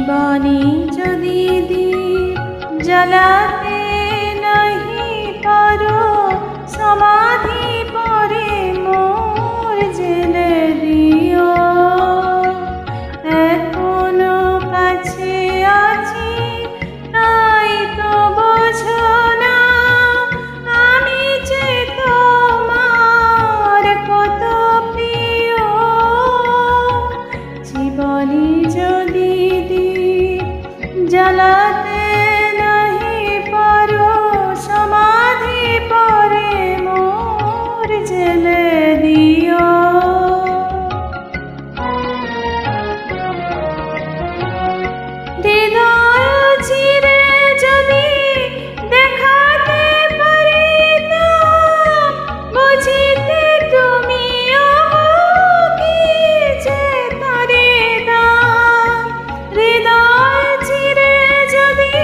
জীবনী যদি দীপ জ্বালাতে নাহি পারো, সমাধি পরে মোর জেলে দিও। এখনো কাছে আছি তাই তো বোঝো না, আমি যে তোমার কত প্রিয়। জীবনী যদি দীপ জ্বালাতে নাহি পারো, সমাধি পরে মোর জেলে দিও। হৃদয় চিরে যদি দেখাতে পারিতাম, বুঝিতে তুমিও কি যে তারে দাম। হৃদয় চিরে যদি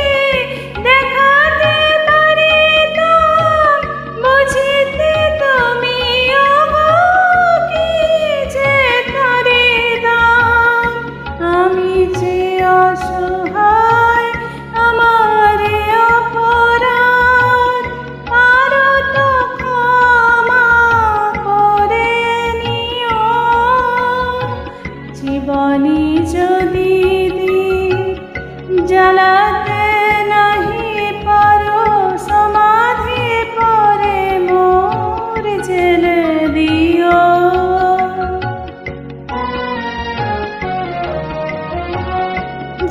দেখাতে পারিতাম, বুঝিতে তুমিও কি যে তারে দাম। আমি যে অসহায় আমার অপরাধ, পারো তো ক্ষমা করে নিও। জীবনী যদি দীপ জ্বালাতে নাহি পারো, সমাধি পরে মোর জেলে দিও।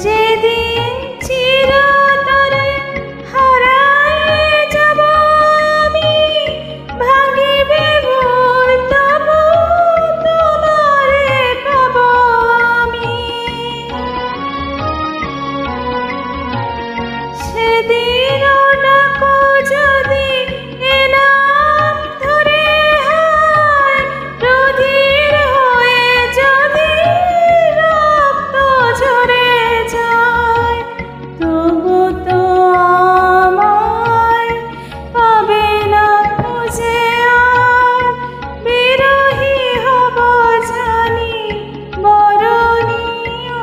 যেদিন চিরতরে হারায়ে যাব আমি, ভাঙিবে ভুল তবু তোমারে পাব আমি। সেদিনও ডাকো যদি এ নাম ধরে, হায় রুধির হয়ে যদি রক্ত ঝরে যায়, তবু তো আমায় পাবে না খুঁজে আর। বিরহী হব জানি বরণীয়।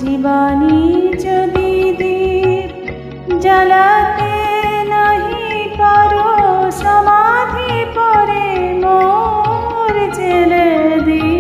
জীবনী যদি দীপ জ্বালাতে নাহি পারো, সমাধি পরে মোর জেলে দিও।